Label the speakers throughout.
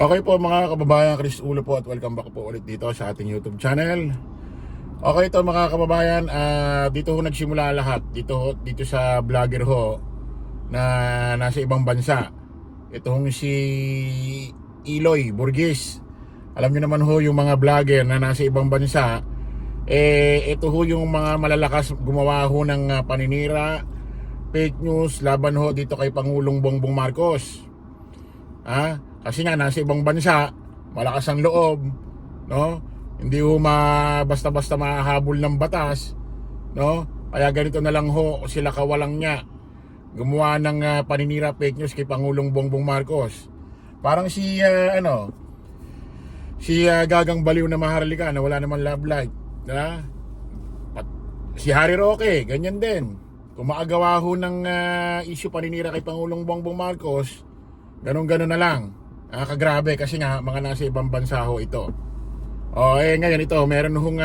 Speaker 1: Okay po mga kababayan, Chris Ulo po at welcome back po ulit dito sa ating YouTube channel. Okay ito mga kababayan, dito ho nagsimula lahat. Dito sa vlogger ho na nasa ibang bansa. Ito hong si Eloy Burgess. Alam niyo naman ho yung mga vlogger na nasa ibang bansa, ito ho yung mga malalakas gumawa ho ng paninira, fake news laban ho dito kay Pangulong Bongbong Marcos. Kasi nga nasa ibang bansa, malakas ang loob, no? Hindi ho basta-basta mahahabol ng batas, no? Kaya ganito na lang ho sila kawalang niya gumawa ng paninira, fake news kay Pangulong Bongbong Marcos. Parang si Gagang Baliw na Maharlika na wala naman love life, ha? Si Harry Roque, ganyan din. Kung maagawa ho ng issue paninira kay Pangulong Bongbong Marcos, ganun-ganun na lang. Kagrabe kasi nga mga nasa ibang bansa ho ito. Ngayon ito, meron hong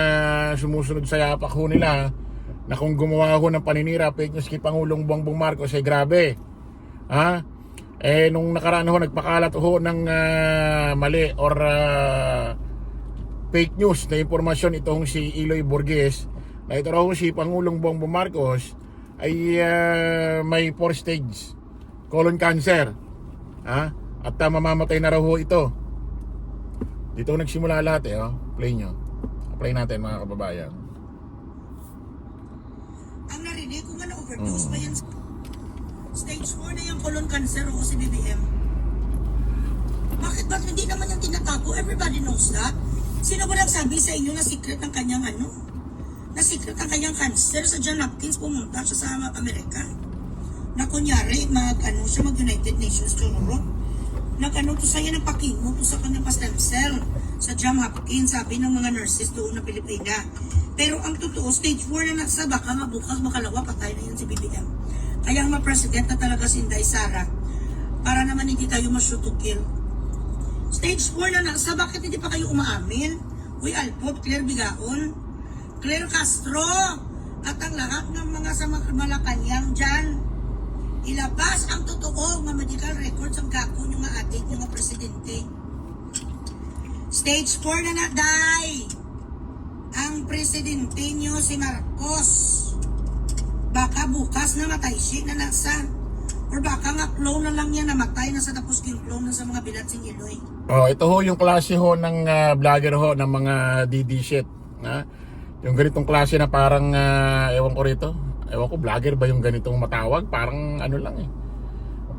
Speaker 1: sumusunod sa yapak ho nila na kung gumawa ho ng paninira, fake news kay Pangulong Bongbong Marcos, grabe. Nung nakaraan ho, nagpakalat ho ng mali or fake news na impormasyon itong si Eloy Burgess na ito raw si Pangulong Bongbong Marcos ay may 4 stage colon cancer. At mamamatay na raw ho ito. Dito nagsimula lahat Play nyo. Play natin mga kababayan.
Speaker 2: Ang narinig ko nga na-overdose pa yan. Stage 4 na yung colon cancer o si BBM. Bakit hindi naman yung tinatago? Everybody knows that. Sino ba nagsabi sa inyo na secret ang kanyang na secret ang kanyang cancer? Sa John Hopkins pumunta siya sa Amerika. Na kunyari siya mag-United Nations Chororo. Nag-to sa'yo ng pakimo to sa kanyang stem cell sa John Hopkins, sabi ng mga nurses doon na Pilipina. Pero ang totoo, stage 4 na nasa, baka nga bukas makalawa, patay na yun si BBM. Kaya ang ma-president na talaga si Inday Sara para naman hindi tayo ma-shoot to kill. Stage 4 na nasa, bakit hindi pa kayo umaamin? Uy, Alpot, Claire Bigaon, Claire Castro, at ang lahat ng mga sa Malacanang dyan. Ilabas ang totoo nga medical records ang gako nyo nga atin nyo nga presidente. Stage 4 na naday ang presidente nyo si Marcos. Baka bukas na matay siya na nasa. Or baka nga clone na lang niya namatay na sa tapos yung clone na sa mga bilatsing Eloy. Ito ho yung klase ho ng vlogger ho ng mga DD shit. Yung ganitong klase na parang ewan ko rito. Ewan ko, vlogger ba yung ganitong matawag? Parang lang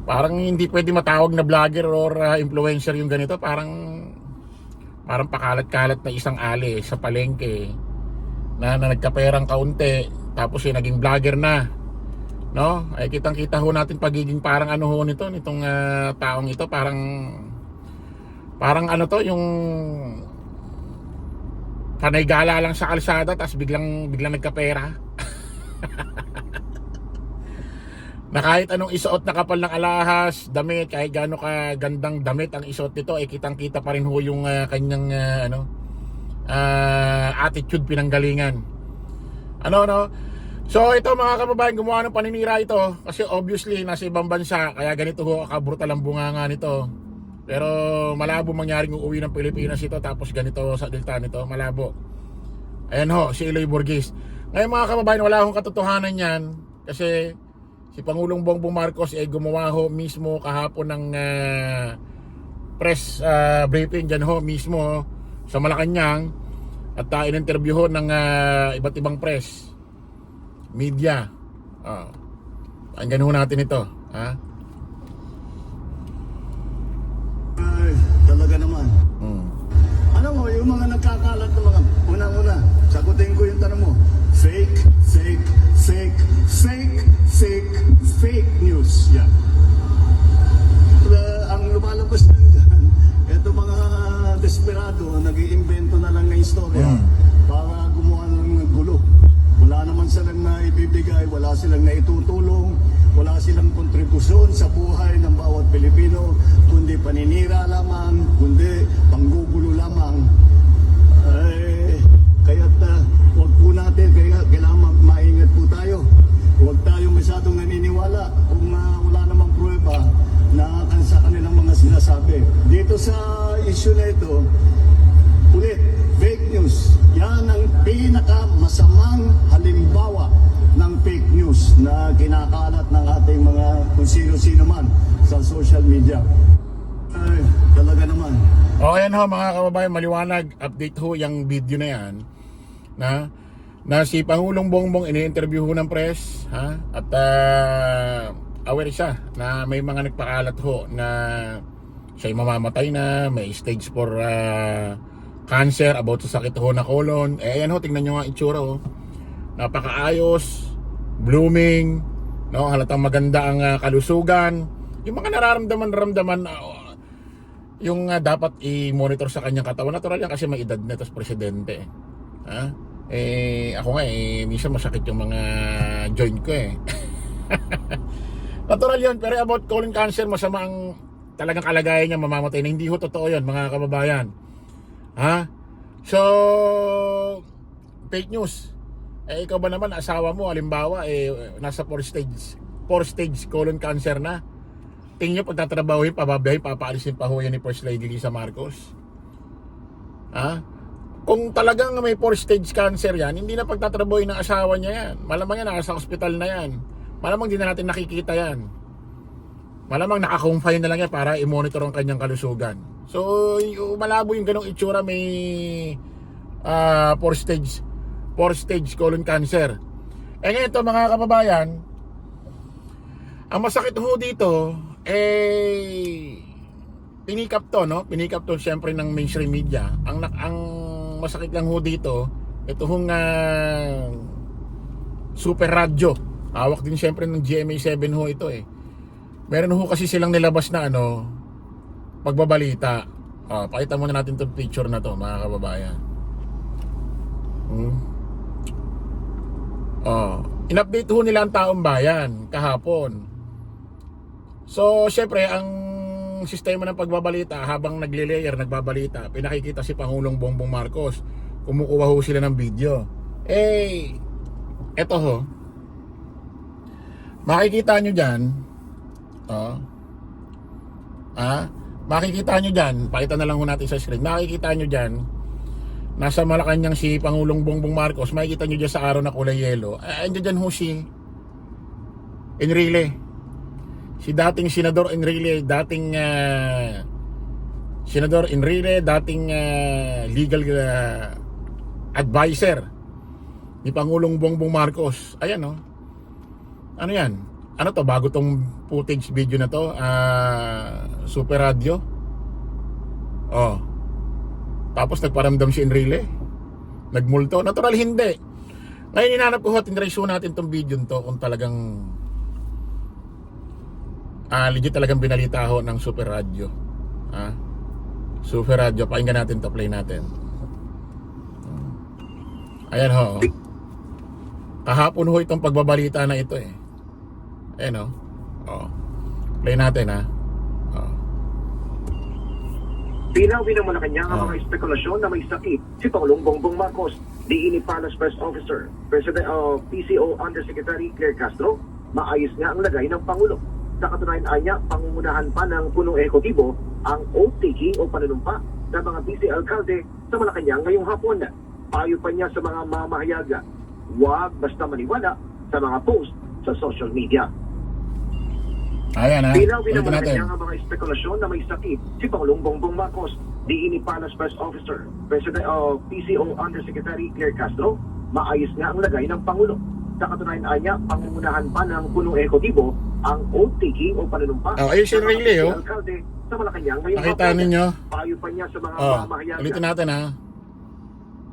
Speaker 2: Parang hindi pwede matawag na vlogger or influencer yung ganito. Parang pakalat-kalat na isang ali sa palengke na nagkaperang kaunti tapos naging vlogger na. No? Ay kitang-kita ho natin pagiging parang nitong taong ito. Parang yung panay gala lang sa kalsada tapos biglang nagkapera. Na kahit anong isuot na kapal ng alahas, damit, kahit gaano ka gandang damit ang isuot nito, kitang-kita pa rin ho yung kanyang attitude, pinanggalingan. So ito mga kababayan, gumawa ng paninira ito kasi obviously nasa ibang bansa, kaya ganito ho kabrutal ang bunganga nito. Pero malabo mangyaring uuwi ng Pilipinas ito tapos ganito sa delta nito, malabo. Ayan ho, si Eloy Burgess. Ngayon mga kababayan, wala akong katotohanan yan kasi si Pangulong Bongbong Marcos gumawa ho mismo kahapon ng press briefing dyan ho mismo sa Malacanang at in-interview ho ng iba't ibang press media. Pakinggan ho natin ito.
Speaker 3: Ay, talaga naman. Alam mo, yung mga nagkakalat na mga unang-una, sagutin ko yung tanong mo. Fake news. Yan. Ang lumalabas din dyan, eto mga desperado, nag-iimbento na lang ng istorya para gumawa ng gulo. Wala naman silang naibibigay, wala silang naitutulong, wala silang kontribusyon sa buhay ng bawat Pilipino, kundi paninira lamang, kundi panggugulo lamang. Kaya't huwag po natin, kailangan maingat po tayo. Huwag tayo masyadong naniniwala kung wala namang pruweba na sa kanilang mga sinasabi. dito sa issue na ito, ulit, fake news. Yan ang pinakamasamang halimbawa ng fake news na kinakalat ng ating mga kung sino-sino man sa social media. Ay, talaga naman.
Speaker 1: O ayan ho mga kababayan, maliwanag, update ho yung video na yan na si Pangulong Bongbong ini-interview ho ng press, ha? At aware siya na may mga nagpakalat ho na siya'y mamamatay na, may stage 4 cancer, about sa sakit ho na colon. Ayan ho, tingnan nyo nga itsura ho, napakaayos, blooming, no? Halatang maganda ang kalusugan. Yung mga nararamdaman yung dapat i-monitor sa kanyang katawan. Natural yan kasi may edad na, tapos presidente. Ha? Ako nga minsan masakit yung mga joint ko Natural yun, pero about colon cancer, masama ang talagang kalagayan niya, mamamatay na. Hindi ho totoo yun mga kababayan. Ha? So, fake news. Ikaw ba naman, asawa mo, halimbawa, nasa 4 stage colon cancer na. Tingin nyo, pagtatrabahuhin, pababiyahin, papaalisin pa ho yan ni First Lady Lisa Marcos. Ha? Kung talagang may 4 stage cancer yan, hindi na pagtatrabahuhin ng asawa niya yan. Malamang yan, nasa hospital na yan. Malamang di na natin nakikita yan. Malamang naka-confine na lang yan para i-monitor ang kanyang kalusugan. So, malabo yung ganong itsura, may 4 stage colon cancer. Ngayon ito mga kababayan, ang masakit ho dito, pinikap to, no? Pinikap to siyempre ng mainstream media. Ang masakit lang ho dito, ito hong super radyo. Hawak din siyempre ng GMA7 ho ito Meron ho kasi silang nilabas na pagbabalita. Pakita muna natin itong picture na to mga kababayan. In-update ho nila ang taong bayan kahapon. So, syempre, ang sistema ng pagbabalita, habang nagle-layer, nagbabalita, pinakikita si Pangulong Bongbong Marcos. Kumukuha ho sila ng video. Eto ho. Makikita nyo dyan. Makikita nyo dyan. Pakita na lang ho natin sa screen. Makikita nyo dyan. Nasa Malacanang si Pangulong Bongbong Marcos. Makikita nyo dyan sa araw na kulay yelo. Andiyan dyan ho si Enrile. Si dating Senador Enrile, dating Senador Enrile, dating legal advisor ni Pangulong Bongbong Marcos. Ayan Ano yan? Ano to? Bago tong footage video na to, super radio. Tapos nagparamdam si Enrile, nagmulto. Natural hindi. Ngayon hinanap ko tinrace natin tong video to kung talagang legit talagang binalita ho ng super radio. Super radio, pakinggan natin to, play natin. Ayan ho. Kahapon ho itong pagbabalita na ito Ayan play natin
Speaker 4: Pinawin ng Malacanang ang mga espekulasyon na may sakit si Pangulong Bongbong Marcos. Diin ni Palace Press Officer, President of PCO Undersecretary Claire Castro, maayos nga ang lagay ng Pangulo. Sa katunayan niya, pangungunahan pa ng punong ehekutibo ang oath-taking o panunumpa ng mga vice alkalde sa Malacanang ngayong hapon. Payo pa niya sa mga mamahayaga, huwag basta maniwala sa mga post sa social media.
Speaker 1: Ayan
Speaker 4: Pinawin ng
Speaker 1: ulitin natin.
Speaker 4: Malacanang ang mga espekulasyon na may sakit si Pangulong Bongbong Marcos. Diin ni Palace Press Officer, President of PCO Undersecretary Claire Castro, maayos nga ang lagay ng Pangulo. Sa katunayan niya, pangungunahan pa ng punong ehekutibo ang oath-taking o panunumpa
Speaker 1: ayun si Enrile
Speaker 4: alkalde sa Malacanang ngayong
Speaker 1: Nakita
Speaker 4: hapon.
Speaker 1: ninyo?
Speaker 4: Payo pa niya sa mga mamahayaga.
Speaker 1: Ulitin natin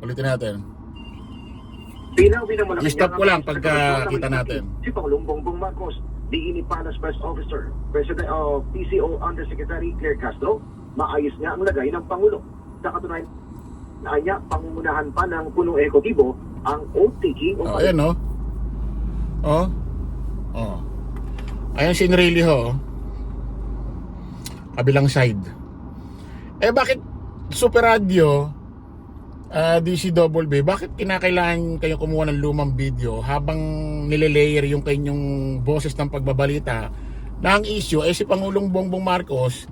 Speaker 1: Ulitin natin.
Speaker 4: Pinawin ng Malacanang
Speaker 1: I-stop ko lang
Speaker 4: ang
Speaker 1: pagka
Speaker 4: espekulasyon na may
Speaker 1: kita
Speaker 4: sakit
Speaker 1: natin.
Speaker 4: si Pangulong Bongbong Marcos. Diin ni Palace Press Officer, President of PCO Undersecretary Claire Castro, maayos nga ang lagay ng Pangulo. Sa katunayan niya, pangungunahan pa ng punong ehekutibo ang oath-taking o
Speaker 1: Ayan Ayan si Enrile ho. Kabilang side. Bakit super radio, DCWB, bakit kinakailangan kayo kumuha ng lumang video habang nilelayer yung kanyang boses ng pagbabalita na ang issue si Pangulong Bongbong Marcos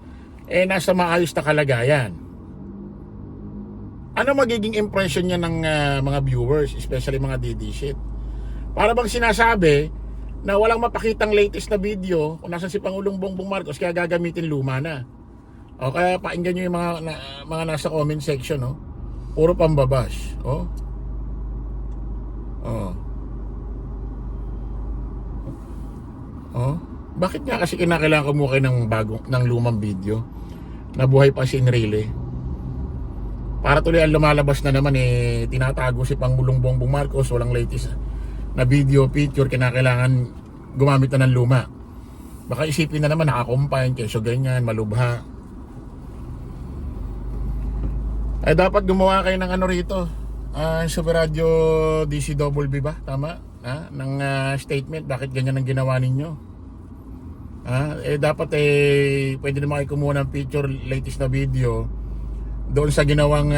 Speaker 1: nasa maayos na kalagayan. Ano magiging impression niya ng mga viewers, especially mga DD shit? Para bang sinasabi na walang mapakitang latest na video kung nasan si Pangulong Bongbong Marcos, kaya gagamitin luma na. O kaya pakinggan nyo yung mga nasa comment section, no? Puro pambabash. Oh. Oh. Oh. Bakit nga kasi kinakailangan kumukay ng lumang video na buhay pa si Enrile? Para tuloy ang lumalabas na naman tinatago si Pangulong Bongbong Marcos, walang latest na video, picture, kinakailangan gumamit na ng luma. Baka isipin na naman nakakumpine, keso ganyan, malubha. Ay dapat gumawa kayo ng ano rito, Super Radio DCWB ba? Tama? Ng statement, bakit ganyan ang ginawa ninyo? Dapat pwede naman kayo kumuha ng picture, latest na video doon sa ginawang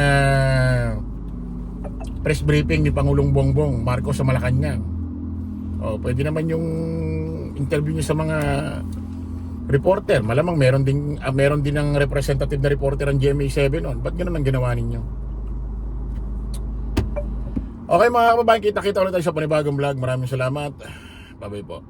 Speaker 1: press briefing ni Pangulong Bongbong Marcos sa Malacanang. Pwede naman yung interview niyo sa mga reporter. Malamang meron din ng representative na reporter ang GMA7 on. Ba't ganun ang ginawa ninyo? Okay mga kababayan, kita-kita ulit tayo sa panibagong vlog. Maraming salamat. Bye-bye po.